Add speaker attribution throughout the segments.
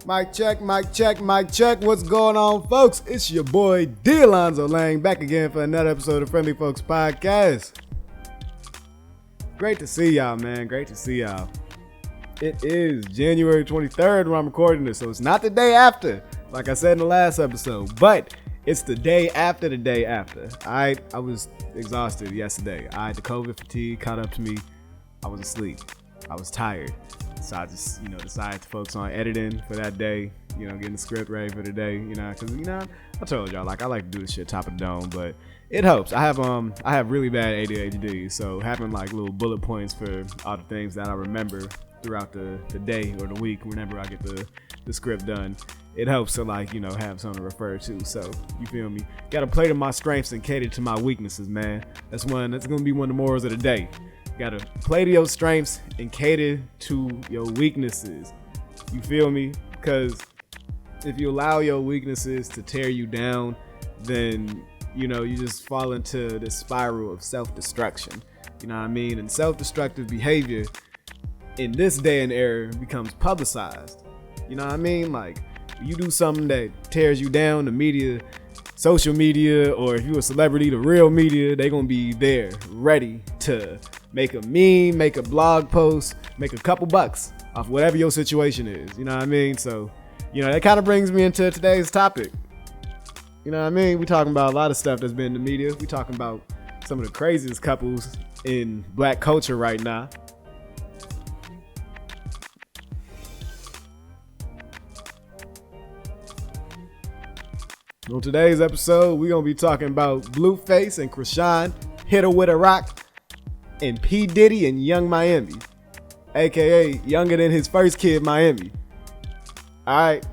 Speaker 1: Mic check, mic check, mic check. What's going on, folks? It's your boy, D. Alonzo Lang, back again for another episode of Friendly Folks Podcast. Great to see y'all, man. Great to see y'all. It is January 23rd when I'm recording this, so it's not the day after, like I said in the last episode, but it's the day after the day after. I was exhausted yesterday. The COVID fatigue caught up to me. I was asleep. I was tired. So I just, decided to focus on editing for that day, getting the script ready for the day, because, I told y'all, I like to do this shit top of the dome, but it helps. I have really bad ADHD, so having little bullet points for all the things that I remember throughout the day or the week whenever I get the script done, it helps to have something to refer to. So you feel me? Gotta play to my strengths and cater to my weaknesses, man. That's gonna be one of the morals of the day. Gotta play to your strengths and cater to your weaknesses. You feel me? Because if you allow your weaknesses to tear you down, then you just fall into this spiral of self-destruction. You know what I mean? And self-destructive behavior in this day and era becomes publicized. You know what I mean? You do something that tears you down, the media, social media, or if you're a celebrity, the real media, they're gonna be there ready to make a meme, make a blog post, make a couple bucks off whatever your situation is. You know what I mean? So, that kind of brings me into today's topic. You know what I mean? We're talking about a lot of stuff that's been in the media. We're talking about some of the craziest couples in black culture right now. On today's episode, we're going to be talking about Blueface and Chrisean, HitHerWitta, and P. Diddy and Young Miami, aka younger than his first kid, Miami. Alright,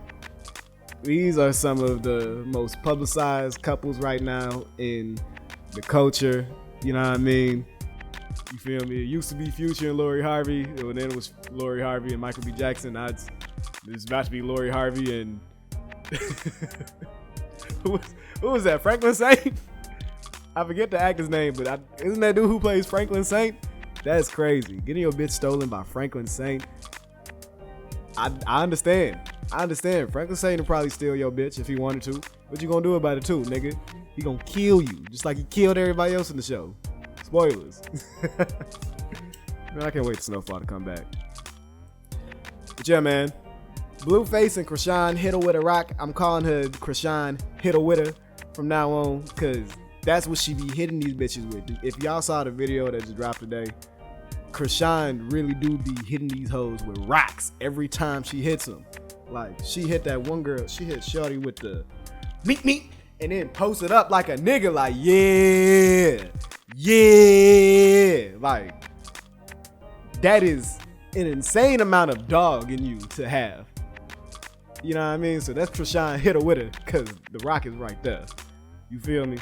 Speaker 1: these are some of the most publicized couples right now in the culture. You know what I mean? You feel me? It used to be Future and Lori Harvey, and then it was Lori Harvey and Michael B. Jackson. It's about to be Lori Harvey and who was that? Franklin Saint? I forget the actor's name, but isn't that dude who plays Franklin Saint? That's crazy. Getting your bitch stolen by Franklin Saint. I understand. Franklin Saint will probably steal your bitch if he wanted to. What you gonna do about it too, nigga? He gonna kill you, just like he killed everybody else in the show. Spoilers. Man, I can't wait for Snowfall to come back. But yeah, man. Blueface and Chrisean HitHerWitta. I'm calling her Chrisean HitHerWitta from now on, because that's what she be hitting these bitches with. If y'all saw the video that just dropped today, Chrisean really do be hitting these hoes with rocks every time she hits them. She hit that one girl, she hit Shorty with the meet, and then posted up like a nigga, yeah. That is an insane amount of dog in you to have. You know what I mean? So that's Chrisean HitHerWitta, because the rock is right there. You feel me?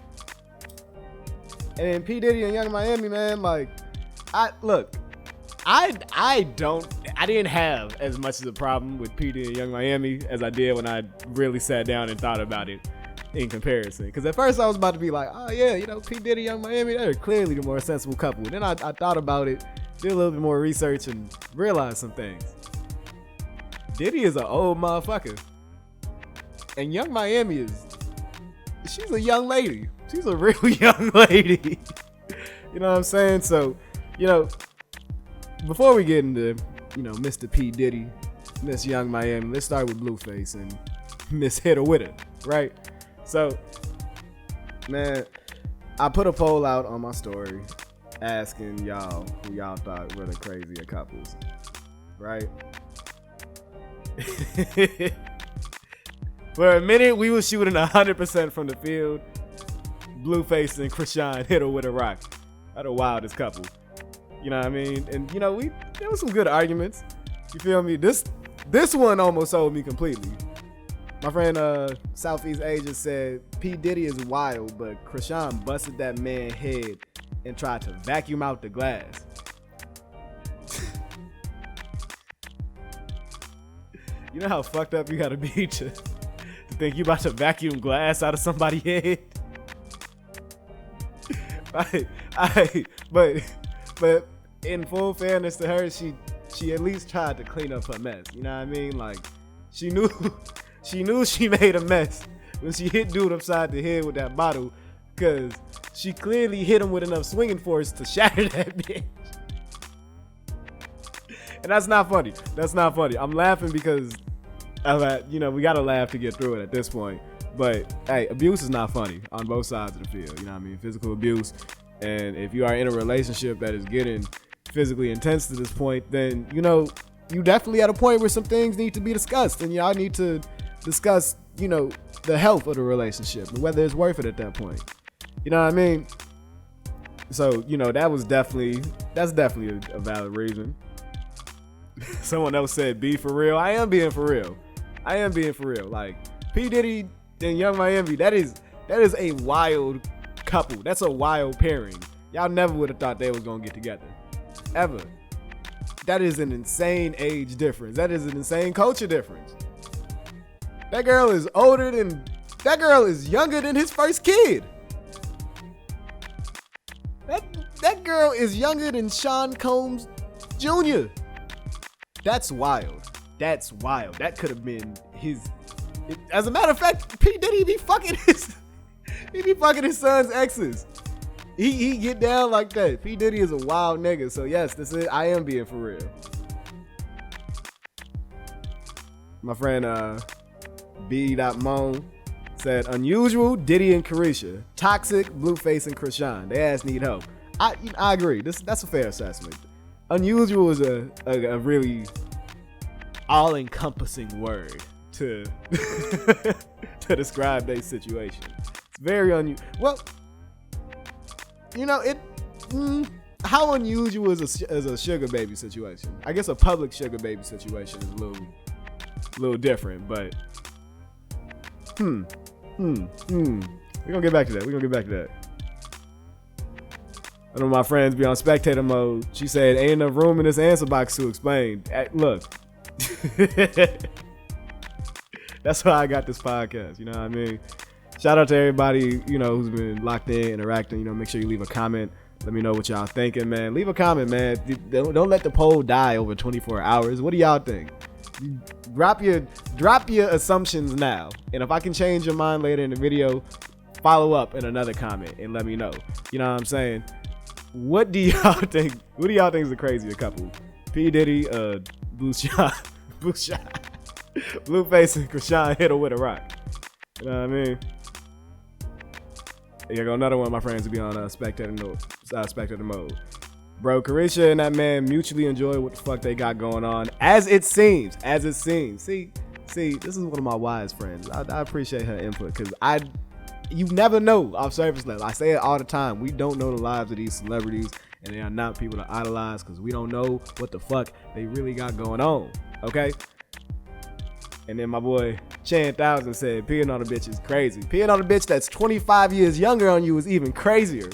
Speaker 1: And then P. Diddy and Young Miami, man, I didn't have as much of a problem with P. Diddy and Young Miami as I did when I really sat down and thought about it in comparison. Because at first I was about to be like, oh yeah, P. Diddy and Young Miami, they're clearly the more sensible couple. Then I thought about it, did a little bit more research, and realized some things. Diddy is an old motherfucker. And Young Miami she's a young lady. She's a real young lady. You know what I'm saying? So, before we get into, Mr. P. Diddy, Miss Young Miami, let's start with Blueface and Miss HitHerWitta, right? So, man, I put a poll out on my story asking y'all who y'all thought were the crazier couples, right? For a minute, we were shooting 100% from the field. Blueface and Chrisean HitHerWitta. They're the wildest couple. You know what I mean? And there was some good arguments. You feel me? This one almost sold me completely. My friend Southeast Asia said P. Diddy is wild, but Chrisean busted that man's head and tried to vacuum out the glass. You know how fucked up you gotta be to think you about to vacuum glass out of somebody's head? But in full fairness to her, she at least tried to clean up her mess. You know what I mean? She knew she made a mess when she hit dude upside the head with that bottle, because she clearly hit him with enough swinging force to shatter that bitch. And that's not funny. That's not funny. I'm laughing because, we gotta laugh to get through it at this point. But hey, abuse is not funny on both sides of the field. You know what I mean? Physical abuse. And if you are in a relationship that is getting physically intense to this point, then, you definitely at a point where some things need to be discussed. And y'all need to discuss, the health of the relationship and whether it's worth it at that point. You know what I mean? So, that's definitely a valid reason. Someone else said, be for real. I am being for real. Like, P. Diddy and Young Miami, that is a wild couple. That's a wild pairing. Y'all never would have thought they was gonna get together. Ever. That is an insane age difference. That is an insane culture difference. That girl is younger than his first kid. That girl is younger than Sean Combs Jr. That's wild. That could have been his. As a matter of fact, P. Diddy be fucking his son's exes. He get down like that. P. Diddy is a wild nigga. So yes, I am being for real. My friend B.Moan said, unusual, Diddy and Chrisean. Toxic, Blueface and Chrisean. They ass need help. I agree. That's a fair assessment. Unusual is a really all-encompassing word to to describe their situation. It's very unusual. Well, how unusual is a sugar baby situation? I guess a public sugar baby situation is a little different, but we're gonna get back to that. I know my friends be on spectator mode. She said, ain't enough room in this answer box to explain. Look. That's why I got this podcast. You know what I mean? Shout out to everybody, who's been locked in, interacting. Make sure you leave a comment. Let me know what y'all thinking, man. Leave a comment, man. Don't let the poll die over 24 hours. What do y'all think? Drop your assumptions now. And if I can change your mind later in the video, follow up in another comment and let me know. You know what I'm saying? What do y'all think? Who do y'all think is the crazier couple? P. Diddy, Blueface and Chrisean HitHerWitta rock. You know what I mean? Here go another one of my friends to be on spectator mode. Bro, Chrisean and that man mutually enjoy what the fuck they got going on. As it seems. See, this is one of my wise friends. I appreciate her input because you never know off surface level. I say it all the time. We don't know the lives of these celebrities, and they are not people to idolize because we don't know what the fuck they really got going on. Okay? And then my boy Chan Thousand said, peeing on a bitch is crazy. Peeing on a bitch that's 25 years younger on you is even crazier.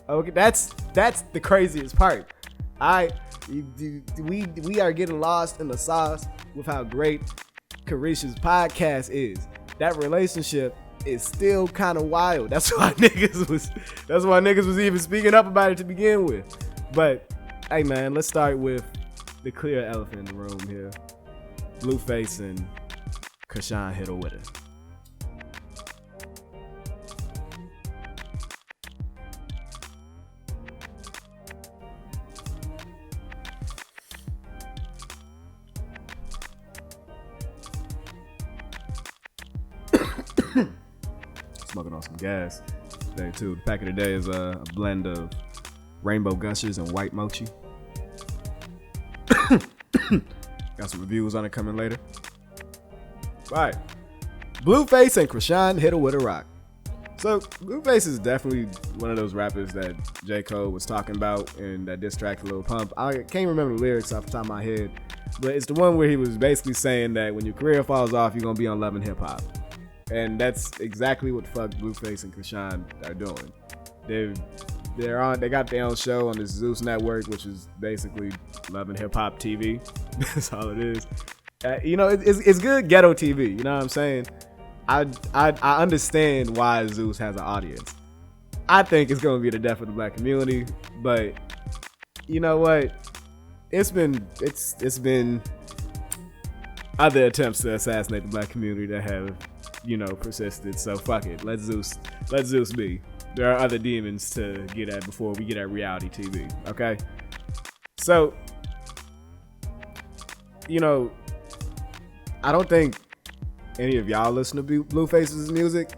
Speaker 1: Okay, that's the craziest part. We are getting lost in the sauce with how great Carisha's podcast is. That relationship is still kind of wild. That's why niggas was even speaking up about it to begin with. But hey man, let's start with the clear elephant in the room here. Blueface and Chrisean HitHerWitta. Smoking on some gas today too. The pack of the day is a blend of rainbow gushers and white mochi. Got some reviews on it coming later. All right, Blueface and Chrisean HitHerWitta rock. So Blueface is definitely one of those rappers that J. Cole was talking about in that diss track to Lil Pump. I can't remember the lyrics off the top of my head, but it's the one where he was basically saying that when your career falls off, you're gonna be on Love and Hip Hop. And that's exactly what the fuck Blueface and Chrisean are doing. They got their own show on this Zeus network, which is basically Love and Hip Hop TV. That's all it is. It's good ghetto TV. You know what I'm saying? I understand why Zeus has an audience. I think it's gonna be the death of the black community, but you know what? It's been other attempts to assassinate the black community that have, persisted. So fuck it. Let Zeus be. There are other demons to get at before we get at reality TV. Okay. So, I don't think any of y'all listen to Blueface's music.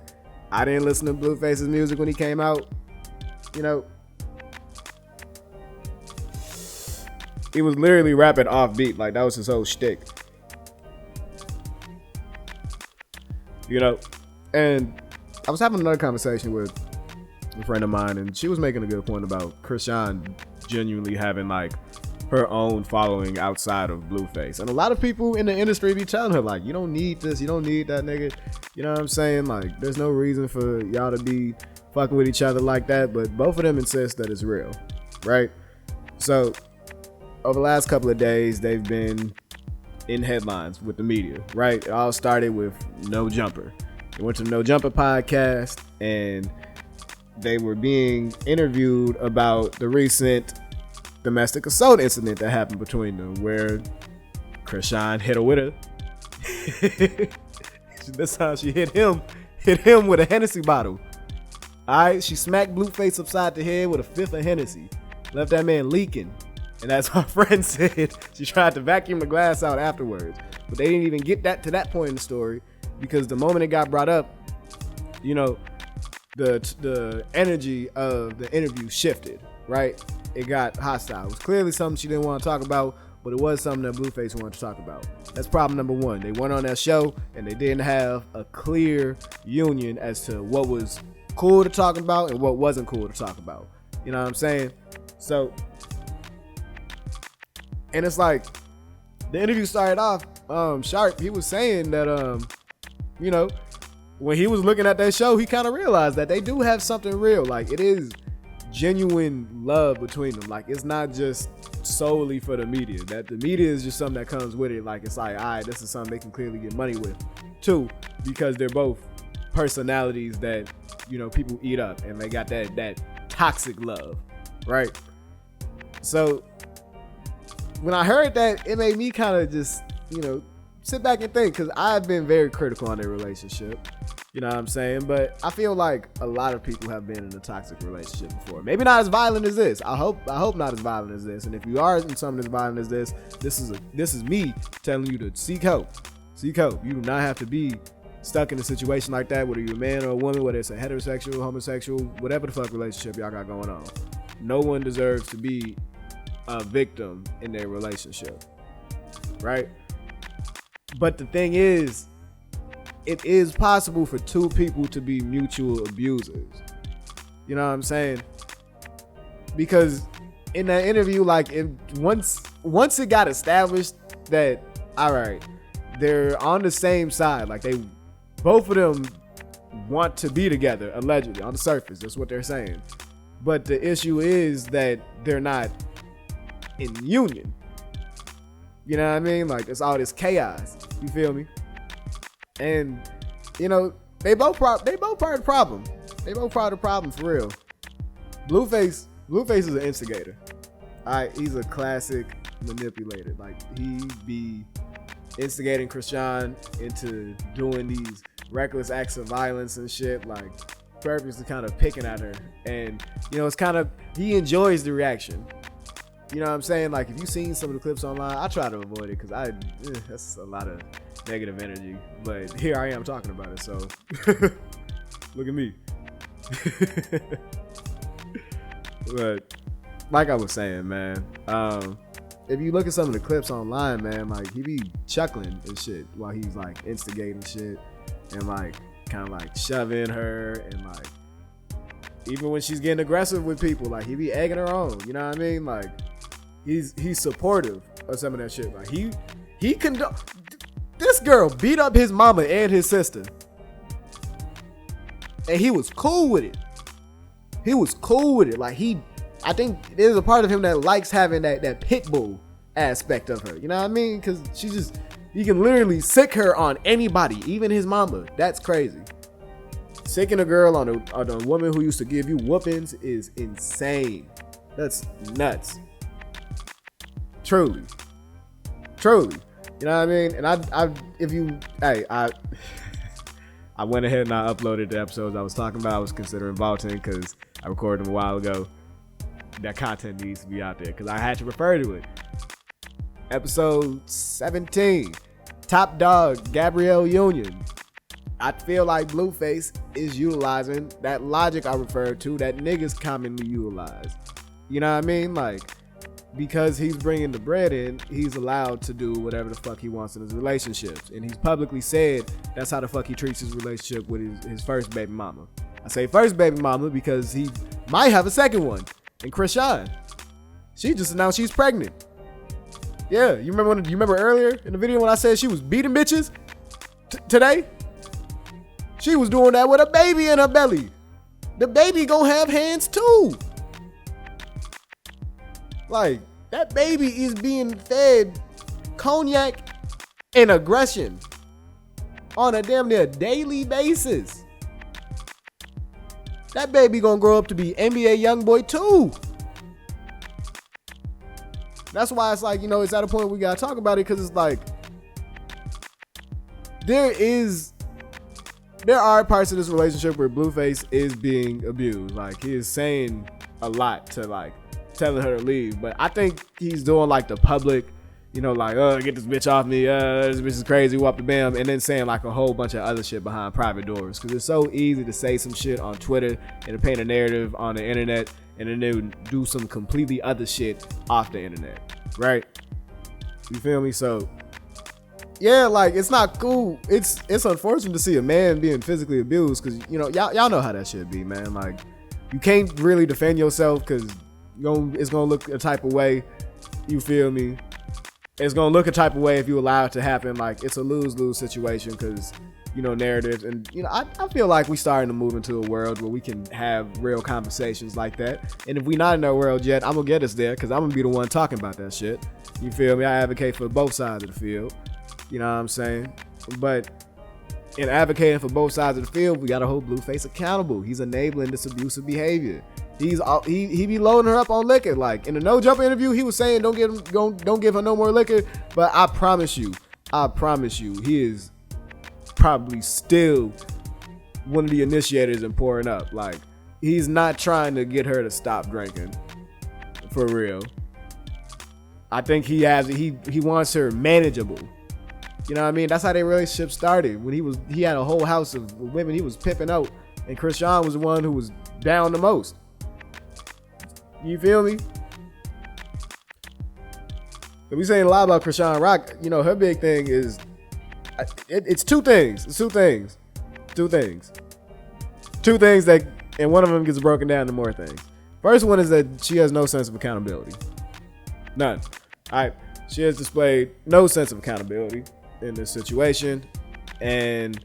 Speaker 1: I didn't listen to Blueface's music when he came out. He was literally rapping off beat. Like, that was his whole shtick. And I was having another conversation with a friend of mine, and she was making a good point about Chrisean genuinely having like her own following outside of Blueface. And a lot of people in the industry be telling her, like, you don't need this, you don't need that, nigga. You know what I'm saying? Like, there's no reason for y'all to be fucking with each other like that. But both of them insist that it's real, right? So over the last couple of days, they've been in headlines with the media, right? It all started with No Jumper. They went to the No Jumper podcast, and they were being interviewed about the recent domestic assault incident that happened between them, where Chrisean hit HitHerWitta. This time she hit him with a Hennessy bottle. Alright, she smacked Blueface upside the head with a fifth of Hennessy. Left that man leaking. And as my friend said, she tried to vacuum the glass out afterwards. But they didn't even get to that point in the story, because the moment it got brought up, the energy of the interview shifted, right? It got hostile. It was clearly something she didn't want to talk about, but it was something that Blueface wanted to talk about. That's problem number one. They went on that show and they didn't have a clear union as to what was cool to talk about and what wasn't cool to talk about. You know what I'm saying? So, and it's like, the interview started off, Sharp, he was saying that, when he was looking at that show, he kind of realized that they do have something real. Like, it is genuine love between them. Like, it's not just solely for the media. That the media is just something that comes with it. Like, it's like, all right, this is something they can clearly get money with. Two, because they're both personalities that, people eat up, and they got that toxic love, right? So when I heard that, it made me kind of just, sit back and think, because I've been very critical on their relationship. You know what I'm saying? But I feel like a lot of people have been in a toxic relationship before. Maybe not as violent as this. I hope not as violent as this. And if you are in something as violent as this is me telling you to seek help. Seek help. You do not have to be stuck in a situation like that, whether you're a man or a woman, whether it's a heterosexual, homosexual, whatever the fuck relationship y'all got going on. No one deserves to be a victim in their relationship, right? But the thing is, it is possible for two people to be mutual abusers. You know what I'm saying? Because in that interview, like, once it got established that, all right, they're on the same side, like, both of them want to be together, allegedly, on the surface. That's what they're saying. But the issue is that they're not in union. You know what I mean? Like, it's all this chaos. You feel me? And, they both part of the problem. They both part of the problem, for real. Blueface is an instigator. Alright, he's a classic manipulator. Like, he be instigating Chrisean into doing these reckless acts of violence and shit, like, purposely kind of picking at her. And, it's kind of, he enjoys the reaction. You know what I'm saying? Like, if you've seen some of the clips online, I try to avoid it, because that's a lot of negative energy. But here I am talking about it, so look at me. But like I was saying, man, if you look at some of the clips online, man, like, he be chuckling and shit while he's like instigating shit and like kind of like shoving her, and like even when she's getting aggressive with people, like, he be egging her on. You know what I mean? Like, he's supportive of some of that shit. Like, this girl beat up his mama and his sister, and he was cool with it. He was cool with it. Like, I think there's a part of him that likes having that pit bull aspect of her. You know what I mean? Because he can literally sick her on anybody, even his mama. That's crazy. Sicking a girl on a woman who used to give you whoopings is insane. That's nuts. Truly. You know what I mean? And I went ahead and I uploaded the episodes I was talking about. I was considering vaulting because I recorded them a while ago. That content needs to be out there because I had to refer to it. Episode 17, Top Dog, Gabrielle Union. I feel like Blueface is utilizing that logic I referred to that niggas commonly utilize. You know what I mean? Like, because he's bringing the bread in, he's allowed to do whatever the fuck he wants in his relationships. And he's publicly said that's how the fuck he treats his relationship with his first baby mama. I say first baby mama because he might have a second one. And Chrisean, she just announced she's pregnant. Yeah, you remember earlier in the video when I said she was beating bitches? Today? She was doing that with a baby in her belly. The baby gonna have hands too. Like, that baby is being fed cognac and aggression on a damn near daily basis. That baby gonna grow up to be NBA YoungBoy too. That's why it's like, it's at a point we gotta talk about it, because it's like, there are parts of this relationship where Blueface is being abused. Like, he is saying a lot to, like, telling her to leave. But I think he's doing, like, the public, like, get this bitch off me. This bitch is crazy. Whoop the bam. And then saying, like, a whole bunch of other shit behind private doors. Because it's so easy to say some shit on Twitter and to paint a narrative on the internet and then do some completely other shit off the internet. Right? You feel me? So, yeah, like, it's not cool. It's unfortunate to see a man being physically abused because, y'all know how that shit be, man. Like, you can't really defend yourself because it's going to look a type of way. You feel me? It's going to look a type of way if you allow it to happen. Like, it's a lose-lose situation because, narratives. And, I feel like we're starting to move into a world where we can have real conversations like that. And if we're not in that world yet, I'm going to get us there because I'm going to be the one talking about that shit. You feel me? I advocate for both sides of the field. You know what I'm saying? But in advocating for both sides of the field, we got to hold Blueface accountable. He's enabling this abusive behavior. He be loading her up on liquor. Like, in the No Jumper interview, he was saying don't give her no more liquor. But I promise you, he is probably still one of the initiators in pouring up. Like, he's not trying to get her to stop drinking. For real. I think he wants her manageable. You know what I mean? That's how their relationship started. When he had a whole house of women he was pimping out, and Chrisean was the one who was down the most. You feel me? So we saying a lot about Chrisean Rock. Her big thing is it's two things. Two things that, and one of them gets broken down to more things. First one is that she has no sense of accountability. None. All right. She has displayed no sense of accountability in this situation, and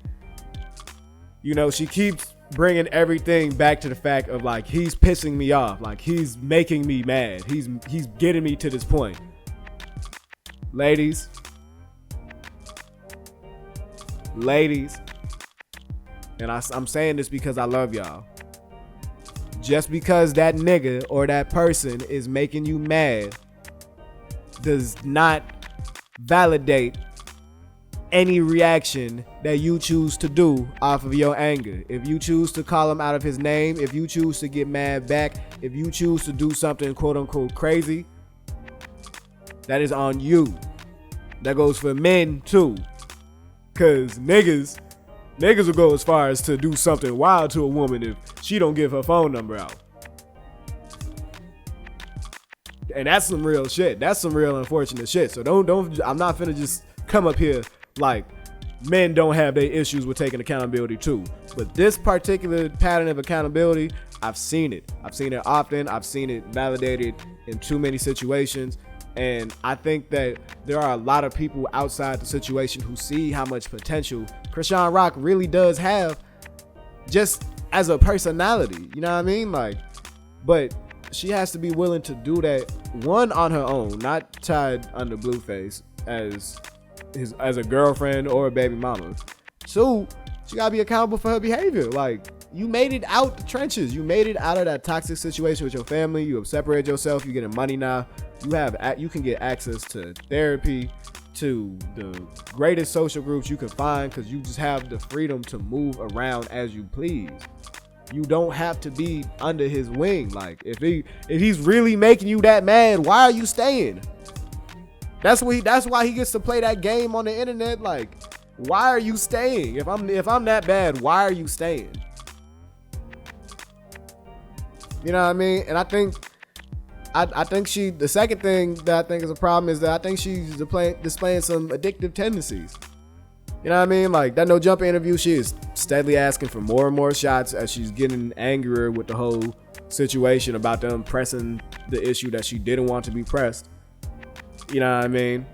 Speaker 1: she keeps bringing everything back to the fact of, like, he's pissing me off, like, he's making me mad, he's getting me to this point. Ladies, and I'm saying this because I love y'all. Just because that nigga or that person is making you mad does not validate any reaction that you choose to do off of your anger. If you choose to call him out of his name, if you choose to get mad back, if you choose to do something quote unquote crazy, that is on you. That goes for men too. Cause niggas will go as far as to do something wild to a woman if she don't give her phone number out. And that's some real shit. That's some real unfortunate shit. So don't I'm not finna just come up here like men don't have their issues with taking accountability too. But this particular pattern of accountability, I've seen it. I've seen it often. I've seen it validated in too many situations. And I think that there are a lot of people outside the situation who see how much potential Chrisean Rock really does have just as a personality. You know what I mean? Like, but she has to be willing to do that, one, on her own, not tied under Blueface as a girlfriend or a baby mama. Two, she gotta be accountable for her behavior. Like, you made it out the trenches. You made it out of that toxic situation with your family. You have separated yourself. You're getting money now. You can get access to therapy. to the greatest social groups you can find, because you just have the freedom to move around as you please. You don't have to be under his wing. Like, if he's really making you that mad, why are you staying? That's why he gets to play that game on the internet. Like, why are you staying? If I'm that bad, why are you staying? You know what I mean? And I think the second thing that I think is a problem is that I think she's displaying some addictive tendencies. You know what I mean? Like, that No Jumper interview, she is steadily asking for more and more shots as she's getting angrier with the whole situation about them pressing the issue that she didn't want to be pressed. You know what I mean?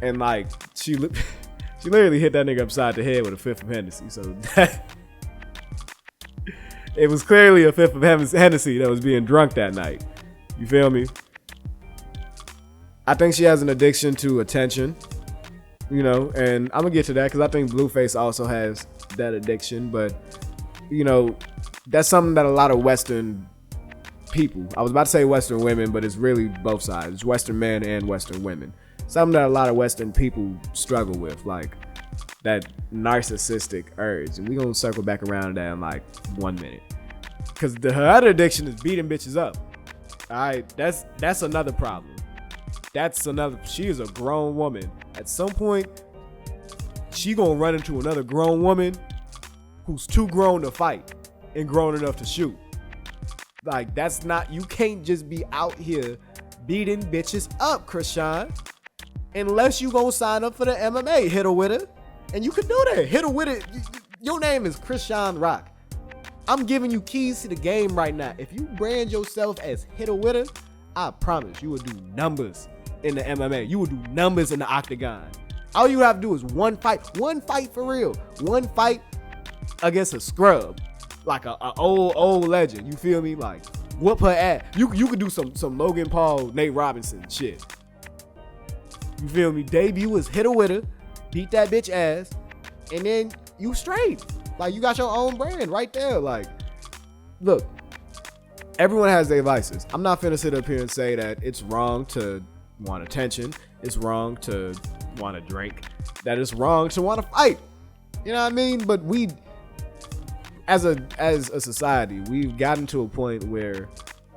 Speaker 1: And like, she literally hit that nigga upside the head with a fifth of Hennessy. So it was clearly a fifth of Hennessy that was being drunk that night. You feel me? I think she has an addiction to attention. You know, and I'm gonna get to that because I think Blueface also has that addiction. But, you know, that's something that a lot of Western people, I was about to say Western women, but it's really both sides. It's Western men and Western women. Something that a lot of Western people struggle with, like that narcissistic urge. And we're gonna circle back around to that in like 1 minute. Because her other addiction is beating bitches up. All right, that's another problem. She is a grown woman. At some point, she gonna run into another grown woman who's too grown to fight and grown enough to shoot. Like, you can't just be out here beating bitches up, Chrisean. Unless you gonna sign up for the MMA, HitHerWitta. And you can do that. HitHerWitta, your name is Chrisean Rock. I'm giving you keys to the game right now. If you brand yourself as HitHerWitta, I promise you will do numbers in the MMA. You will do numbers in the octagon. All you have to do is one fight for real. One fight against a scrub, like a old legend. You feel me? Like, whoop her ass. You could do some Logan Paul, Nate Robinson shit. You feel me? Debut is HitHerWitta, beat that bitch ass, and then you straight. Like, you got your own brand right there. Like, look, everyone has their vices. I'm not finna sit up here and say that it's wrong to want attention. It's wrong to want to drink. That it's wrong to want to fight. You know what I mean? But we, as a society, we've gotten to a point where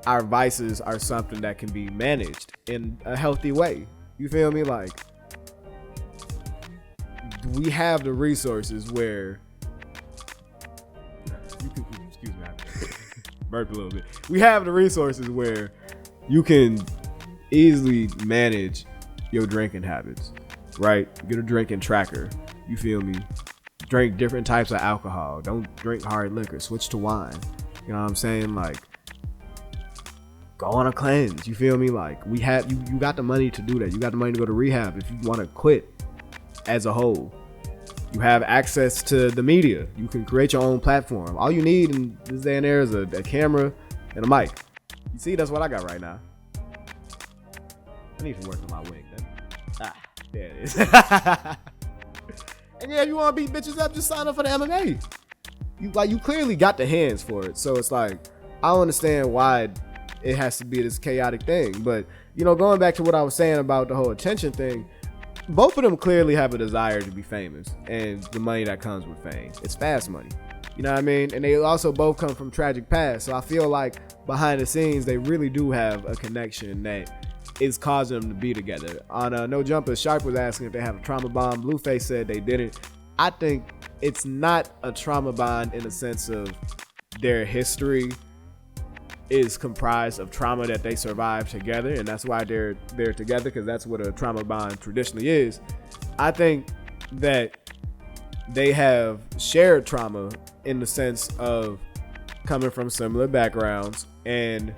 Speaker 1: our vices are something that can be managed in a healthy way. You feel me? Like, we have the resources where you can, excuse me, I burped a little bit. We have the resources where you can easily manage your drinking habits, right? Get a drinking tracker. You feel me? Drink different types of alcohol. Don't drink hard liquor. Switch to wine. You know what I'm saying? Like, go on a cleanse. You feel me? Like, you got the money to do that. You got the money to go to rehab if you want to quit as a whole. You have access to the media. You can create your own platform. All you need in this day and age is a camera and a mic. You see, that's what I got right now. I need to work on my wing. There it is. And yeah, if you want to beat bitches up, just sign up for the MMA. You clearly got the hands for it. So it's like, I don't understand why it has to be this chaotic thing. But, you know, going back to what I was saying about the whole attention thing, both of them clearly have a desire to be famous and the money that comes with fame. It's fast money. You know what I mean? And they also both come from tragic past. So I feel like behind the scenes, they really do have a connection that is causing them to be together. On No Jumper, Sharp was asking if they have a trauma bond. Blueface said they didn't. I think it's not a trauma bond in the sense of their history is comprised of trauma that they survived together, and that's why they're together, because that's what a trauma bond traditionally is. I think that they have shared trauma in the sense of coming from similar backgrounds, and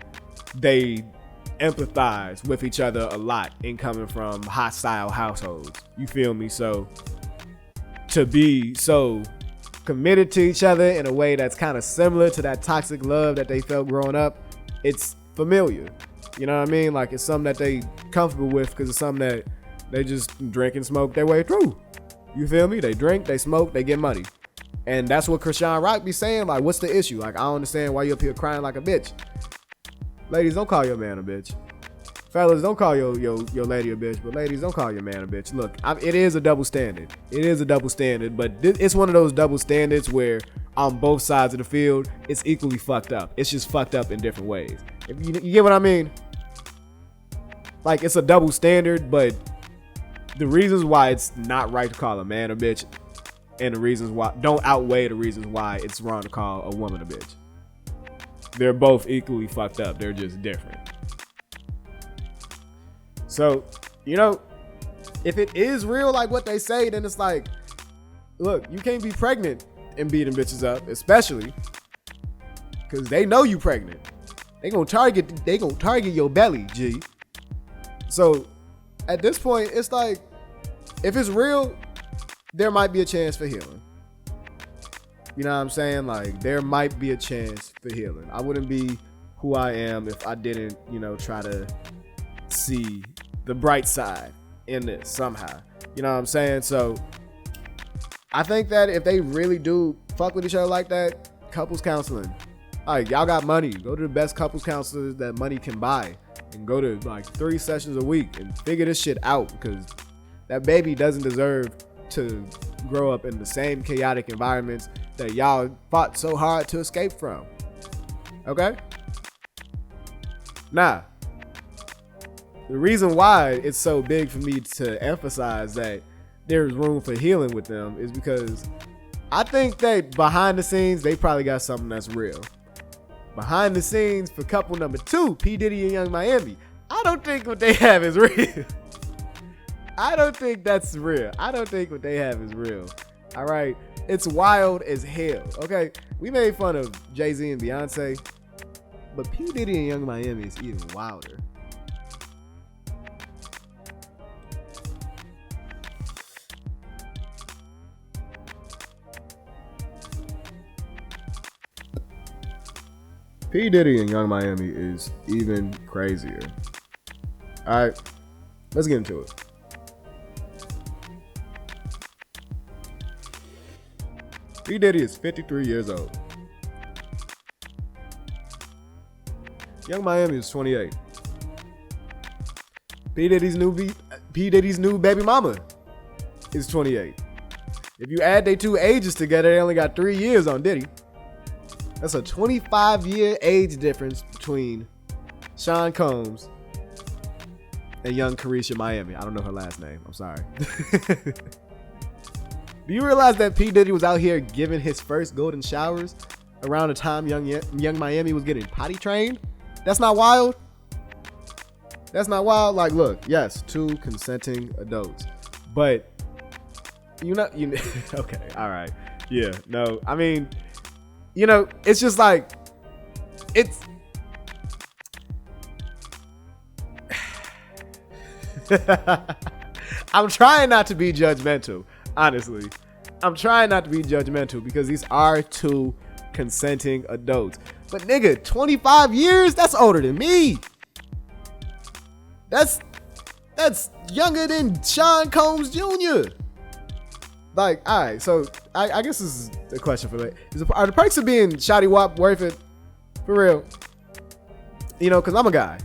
Speaker 1: they empathize with each other a lot in coming from hostile households. You feel me? So to be so committed to each other in a way that's kind of similar to that toxic love that they felt growing up, it's familiar. You know what I mean? Like, it's something that they comfortable with because it's something that they just drink and smoke their way through. You feel me? They drink, they smoke, they get money. And that's what Chrisean Rock be saying. Like, what's the issue? Like, I don't understand why you up here crying like a bitch. Ladies, don't call your man a bitch. fellas, don't call your lady a bitch, but ladies, don't call your man a bitch. Look, it is a double standard. It is a double standard, but it's one of those double standards where on both sides of the field, it's equally fucked up. It's just fucked up in different ways. If you get what I mean? Like, it's a double standard, but the reasons why it's not right to call a man a bitch and the reasons why don't outweigh the reasons why it's wrong to call a woman a bitch. They're both equally fucked up. They're just different. So, if it is real like what they say, then it's like, look, you can't be pregnant and beating bitches up, especially because they know you pregnant. They gonna target your belly, G. So at this point, it's like, if it's real, there might be a chance for healing. You know what I'm saying? Like, there might be a chance for healing. I wouldn't be who I am if I didn't, try to see the bright side in this somehow. You know what I'm saying? So I think that if they really do fuck with each other like that, couples counseling. Like, y'all got money. Go to the best couples counselors that money can buy and go to like 3 sessions a week and figure this shit out, because that baby doesn't deserve to grow up in the same chaotic environments that y'all fought so hard to escape from. Okay? Nah. The reason why it's so big for me to emphasize that there's room for healing with them is because I think that behind the scenes, they probably got something that's real. Behind the scenes for couple number 2, P. Diddy and Young Miami, I don't think what they have is real. I don't think that's real. I don't think what they have is real. All right? It's wild as hell. Okay? We made fun of Jay-Z and Beyonce, but P. Diddy and Young Miami is even wilder. P. Diddy and Young Miami is even crazier. All right, let's get into it. P. Diddy is 53 years old. Young Miami is 28. P. Diddy's new baby mama is 28. If you add their 2 ages together, they only got 3 years on Diddy. That's a 25-year age difference between Sean Combs and young Chrisean Miami. I don't know her last name. I'm sorry. Do you realize that P. Diddy was out here giving his first golden showers around the time young Miami was getting potty trained? That's not wild? That's not wild? Like, look, yes, 2 consenting adults. But, okay, all right. Yeah, no, I mean, it's just like, I'm trying not to be judgmental, honestly. I'm trying not to be judgmental because these are 2 consenting adults. But nigga, 25 years? That's older than me. That's younger than Sean Combs Jr. Like, all right, so I guess this is a question for are the perks of being Shotty Wop worth it? For real? Because I'm a guy.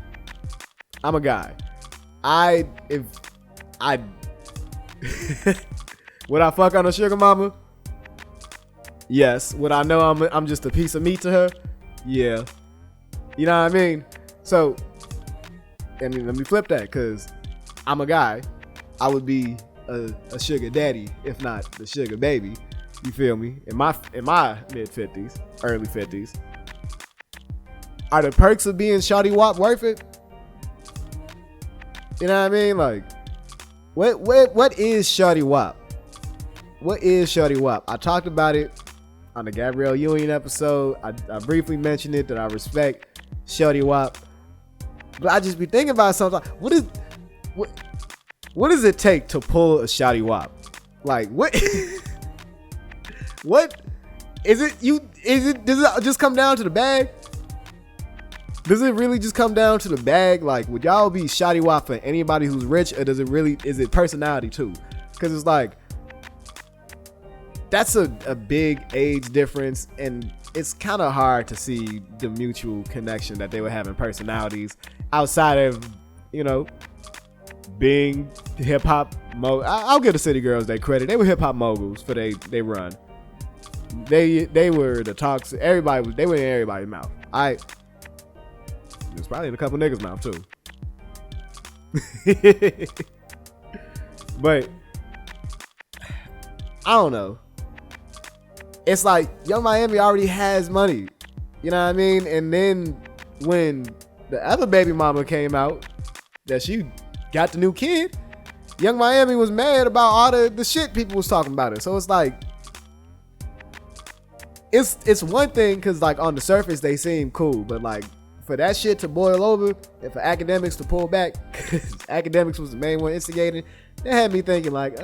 Speaker 1: Would I fuck on a sugar mama? Yes. Would I know I'm just a piece of meat to her? Yeah. You know what I mean? So, let me flip that, because I'm a guy. I would be a sugar daddy, if not the sugar baby. You feel me? In my mid 50s, early 50s. Are the perks of being Shotty Wop worth it? You know what I mean? Like, what is Shotty Wop? What is Shotty Wop? I talked about it on the Gabrielle Union episode. I briefly mentioned it, that I respect Shotty Wop. But I just be thinking about something. What does it take to pull a Shotty Wop? Like, what? What is it? Does it just come down to the bag? Does it really just come down to the bag? Like, would y'all be Shotty Wop for anybody who's rich, or is it personality too? Because it's like, that's a big age difference, and it's kind of hard to see the mutual connection that they would have in personalities outside of you know, being hip hop I'll give the City Girls their credit. They were hip hop moguls for they run. They were the talks. They were in everybody's mouth. It was probably in a couple niggas' mouth too. But I don't know. It's like Young Miami already has money. You know what I mean? And then when the other baby mama came out, that she got the new kid, Young Miami was mad about all the shit people was talking about it. So it's like, it's one thing because like on the surface they seem cool, but like for that shit to boil over and for academics to pull back, because academics was the main one instigating, that had me thinking like,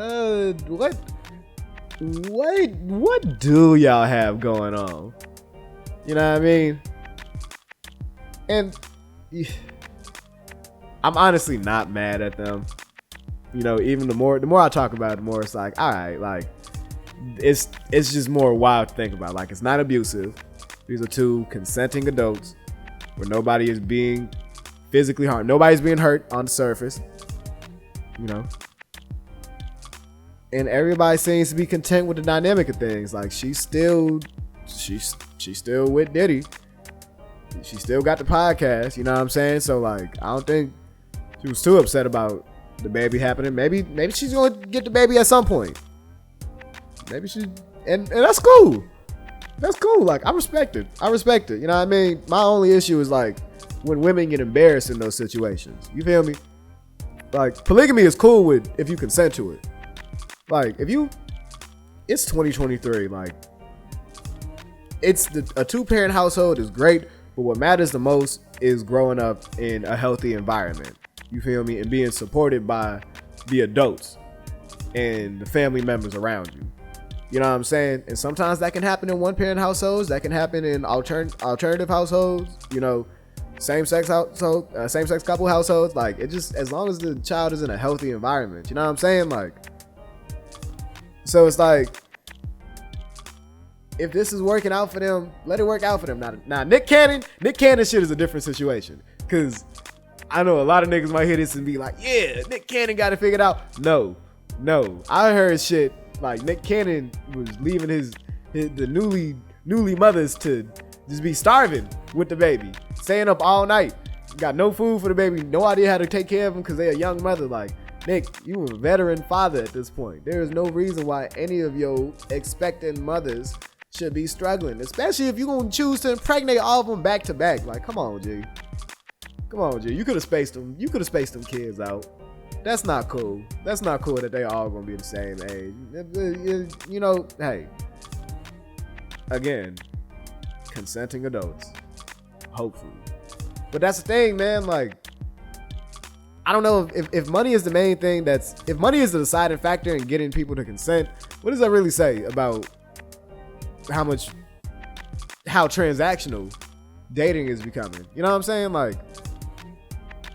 Speaker 1: what do y'all have going on? You know what I mean? And I'm honestly not mad at them. You know, even the more I talk about it, the more it's like, all right, like it's just more wild to think about. Like, it's not abusive. These are two consenting adults where nobody is being physically harmed. Nobody's being hurt on the surface. You know? And everybody seems to be content with the dynamic of things. Like, she's still with Diddy. She still got the podcast, you know what I'm saying? So like, I don't think she was too upset about the baby happening. Maybe she's gonna get the baby at some point. Maybe she and that's cool. That's cool. Like, I respect it. You know what I mean? My only issue is like when women get embarrassed in those situations. You feel me? Like, polygamy is cool with if you consent to it. Like, it's 2023. Like, a 2-parent household is great, but what matters the most is growing up in a healthy environment. You feel me? And being supported by the adults and the family members around you. You know what I'm saying? And sometimes that can happen in 1-parent households. That can happen in alternative households. You know, same-sex couple households. Like, it just, as long as the child is in a healthy environment. You know what I'm saying? Like, so it's like, if this is working out for them, let it work out for them. Now Nick Cannon shit is a different situation. Cause I know a lot of niggas might hear this and be like, yeah, Nick Cannon got it figured out. No. I heard shit like Nick Cannon was leaving the newly mothers to just be starving with the baby, staying up all night, got no food for the baby, no idea how to take care of him because they're a young mother. Like, Nick, you a veteran father at this point. There is no reason why any of your expectant mothers should be struggling, especially if you're gonna choose to impregnate all of them back to back. Like, come on, G. You could have spaced them. You could have spaced them kids out. That's not cool. That's not cool that they all gonna be the same age. You know, hey. Again, consenting adults. Hopefully. But that's the thing, man. Like, I don't know if money is the main thing if money is the deciding factor in getting people to consent, what does that really say about how transactional dating is becoming? You know what I'm saying? Like,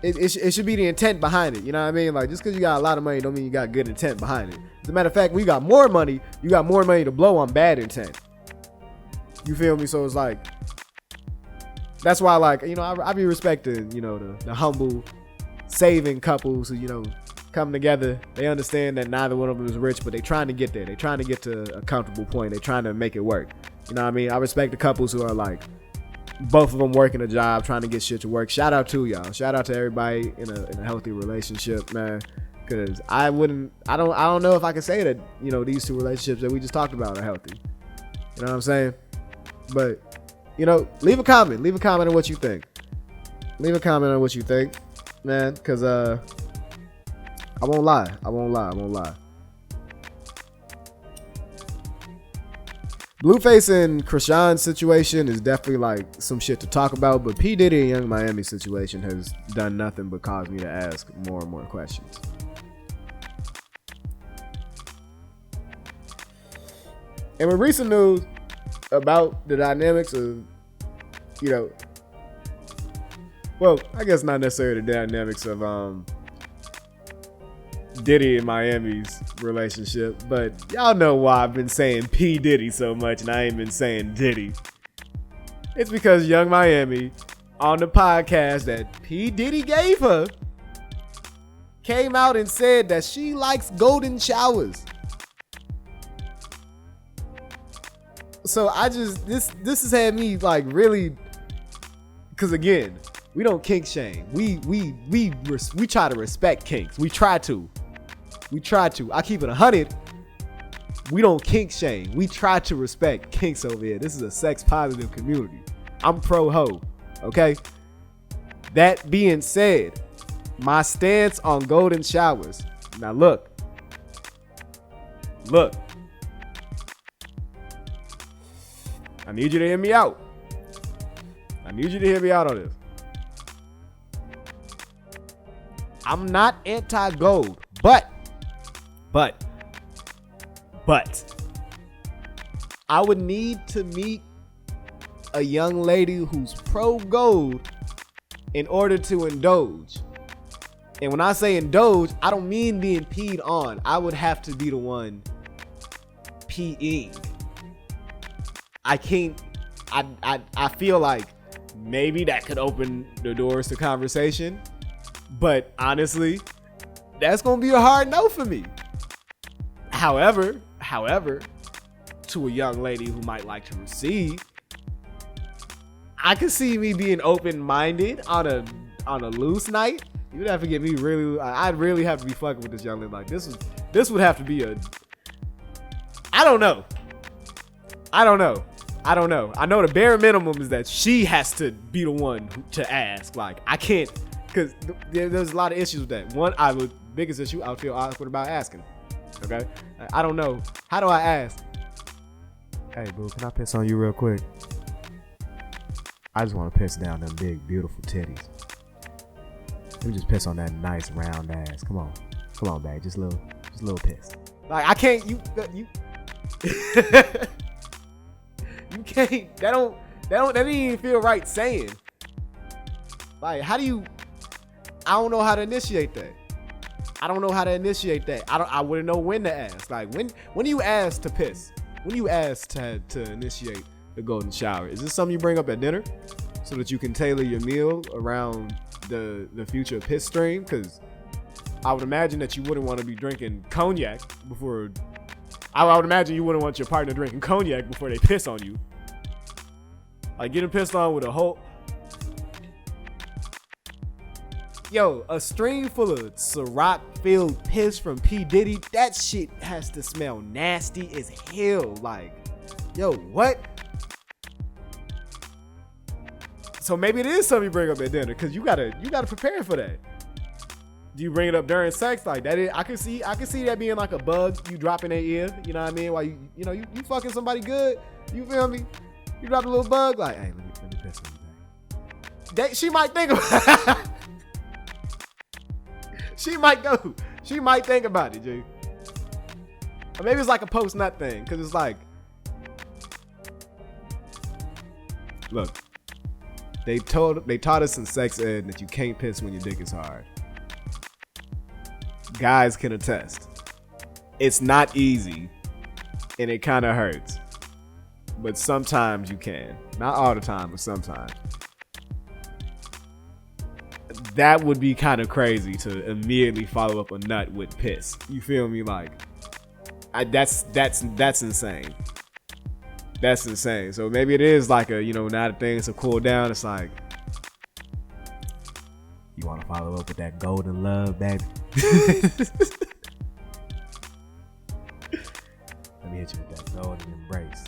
Speaker 1: it should be the intent behind it. You know what I mean? Like, just because you got a lot of money don't mean you got good intent behind it. As a matter of fact, when you got more money, you got more money to blow on bad intent. You feel me? So it's like, that's why, like, you know, I be respecting, you know, the humble, saving couples who, you know, come together. They understand that neither one of them is rich, but they trying to get there. They trying to get to a comfortable point. They trying to make it work. You know what I mean? I respect the couples who are like, both of them working a job, trying to get shit to work. Shout out to y'all. Shout out to everybody in a healthy relationship, man. Cause I don't know if I can say that, you know, these two relationships that we just talked about are healthy. You know what I'm saying? But, you know, leave a comment on what you think. Man, cause I won't lie. Blueface and Chrisean's situation is definitely like some shit to talk about, but P. Diddy and Young Miami situation has done nothing but cause me to ask more and more questions. And with recent news about the dynamics of, you know, well, I guess not necessarily the dynamics of Diddy and Miami's relationship, but y'all know why I've been saying P. Diddy so much and I ain't been saying Diddy. It's because Young Miami, on the podcast that P. Diddy gave her, came out and said that she likes golden showers. So this has had me like really, because again, we don't kink shame. We try to respect kinks. We try to. I keep it 100. We don't kink shame. We try to respect kinks over here. This is a sex positive community. I'm pro ho. Okay. That being said, my stance on golden showers. Now look. I need you to hear me out. on this. I'm not anti-gold, but I would need to meet a young lady who's pro-gold in order to indulge. And when I say indulge, I don't mean being peed on. I would have to be the one peeing. I can't. I feel like maybe that could open the doors to conversation, but honestly, that's gonna be a hard no for me. However, to a young lady who might like to receive, I could see me being open-minded on a loose night. You'd have to get me really. I'd really have to be fucking with this young lady. Like this would have to be a. I don't know. I know the bare minimum is that she has to be the one to ask. Like I can't, because there's a lot of issues with that. One, biggest issue, I would feel awkward about asking. Okay, I don't know. How do I ask? Hey, boo, can I piss on you real quick? I just want to piss down them big, beautiful titties. Let me just piss on that nice round ass. Come on, babe. Just a little piss. Like I can't. You can't. That didn't even feel right saying. Like, how do you? I don't know how to initiate that. I wouldn't know when to ask. Like when do you ask to piss? When do you ask to initiate the golden shower? Is this something you bring up at dinner so that you can tailor your meal around the future piss stream? Because I would imagine that you wouldn't want to be drinking cognac before. I would imagine you wouldn't want your partner drinking cognac before they piss on you. Like getting pissed on with a whole. Yo, a stream full of Ciroc-filled piss from P. Diddy, that shit has to smell nasty as hell. Like, yo, what? So maybe it is something you bring up at dinner, because you gotta prepare for that. Do you bring it up during sex? Like that is, I can see that being like a bug you drop in their ear. You know what I mean? While you fucking somebody good. You feel me? You drop a little bug, like, hey, let me piss on you, babe. She might think about it. She might think about it, G. Or maybe it's like a post-nut thing, because it's like, look, they taught us in sex ed that you can't piss when your dick is hard. Guys can attest. It's not easy, and it kind of hurts. But sometimes you can. Not all the time, but sometimes. That would be kind of crazy to immediately follow up a nut with piss. You feel me? Like, that's insane. That's insane. So maybe it is like a, now that things have cooled down, it's like, you want to follow up with that golden love, baby? Let me hit you with that golden embrace.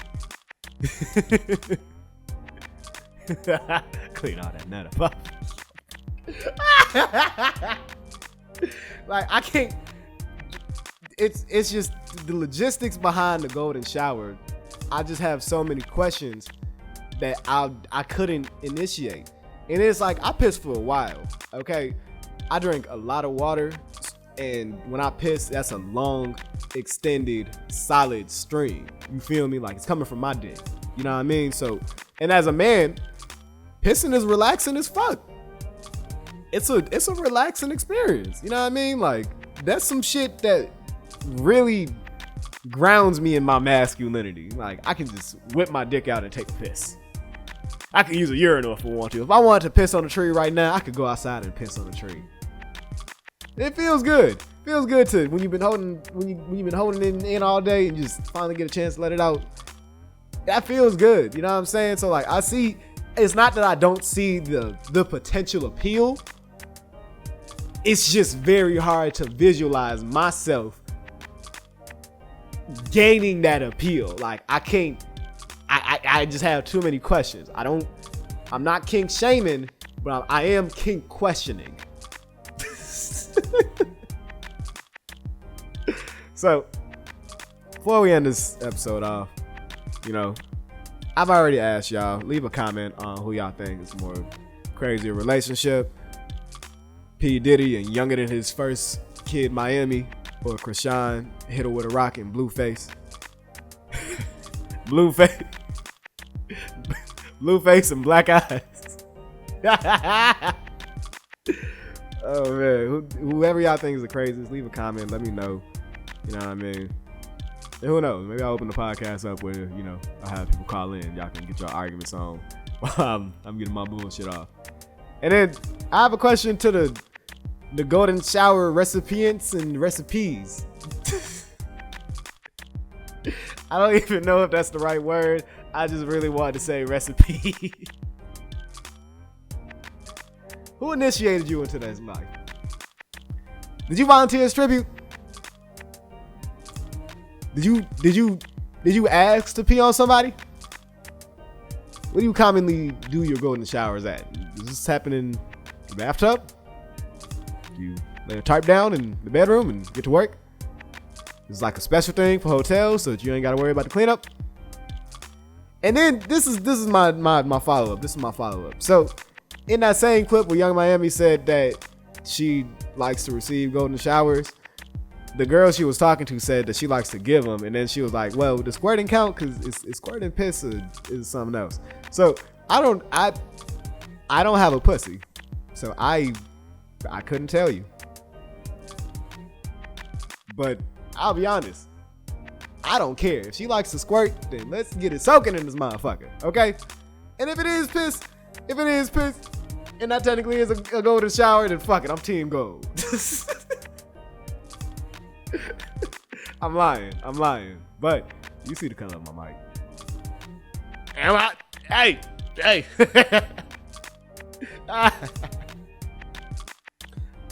Speaker 1: Clean all that nut up. Like I can't. It's just the logistics behind the golden shower. I just have so many questions that I couldn't initiate. And it's like I piss for a while. Okay, I drink a lot of water, and when I piss, that's a long, extended, solid stream. You feel me? Like it's coming from my dick. You know what I mean? So, and as a man, pissing is relaxing as fuck. It's a relaxing experience. You know what I mean? Like that's some shit that really grounds me in my masculinity. Like I can just whip my dick out and take a piss. I could use a urinal if I want to. If I wanted to piss on a tree right now, I could go outside and piss on a tree. It feels good. Feels good to when you've been holding it in all day and just finally get a chance to let it out. That feels good. You know what I'm saying? So like I see, it's not that I don't see the potential appeal. It's just very hard to visualize myself gaining that appeal. Like I can't. I just have too many questions. I'm not kink shaming, but I am kink questioning. So, before we end this episode off, I've already asked y'all, leave a comment on who y'all think is more crazier relationship. P. Diddy and younger than his first kid, Miami, or Chrisean, HitHerWitta rockin' Blueface. Blueface and black eyes. Oh man, whoever y'all think is the craziest, leave a comment, let me know. You know what I mean? And who knows? Maybe I'll open the podcast up where, I'll have people call in. Y'all can get your arguments on while I'm getting my bullshit off. And then I have a question to the golden shower recipients and recipes. I don't even know if that's the right word. I just really wanted to say recipe. Who initiated you into this life? Did you volunteer as tribute? Did you ask to pee on somebody? Where do you commonly do your golden showers at? Does this happen in the bathtub? Do you lay a tarp down in the bedroom and get to work? It's like a special thing for hotels so that you ain't got to worry about the cleanup. And then this is my follow-up. This is my follow-up. So in that same clip where Young Miami said that she likes to receive golden showers, the girl she was talking to said that she likes to give them, and then she was like, well, does squirting count? Because it's squirting piss or is something else? So I don't have a pussy, so I couldn't tell you. But I'll be honest, I don't care. If she likes to squirt, then let's get it soaking in this motherfucker, okay? And if it is piss, and that technically is a golden shower, then fuck it, I'm team gold. I'm lying. But you see the color of my mic. Am I? Hey.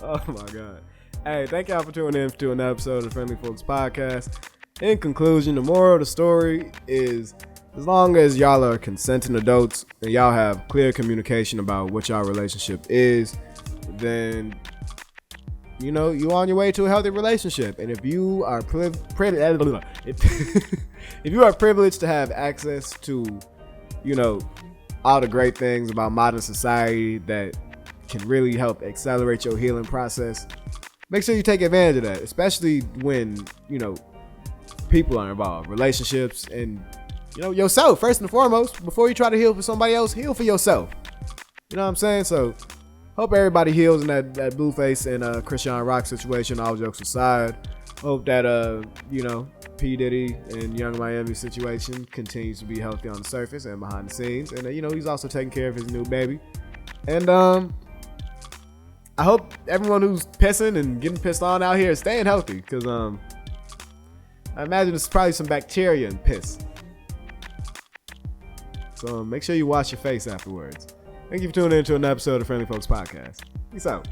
Speaker 1: Oh my God. Hey, thank y'all for tuning in to another episode of the Friendly Folks Podcast. In conclusion, the moral of the story is, as long as y'all are consenting adults and y'all have clear communication about what y'all relationship is, then you on your way to a healthy relationship. And if you are if you are privileged to have access to, all the great things about modern society that can really help accelerate your healing process, make sure you take advantage of that, especially when, people are involved, relationships, and, yourself first and foremost. Before you try to heal for somebody else, heal for yourself. You know what I'm saying? So hope everybody heals in that Blueface and Chrisean Rock situation, all jokes aside. Hope that, P. Diddy and Young Miami situation continues to be healthy on the surface and behind the scenes. And, he's also taking care of his new baby. And I hope everyone who's pissing and getting pissed on out here is staying healthy. Because I imagine there's probably some bacteria in piss. So make sure you wash your face afterwards. Thank you for tuning in to another episode of Friendly Folks Podcast. Peace out.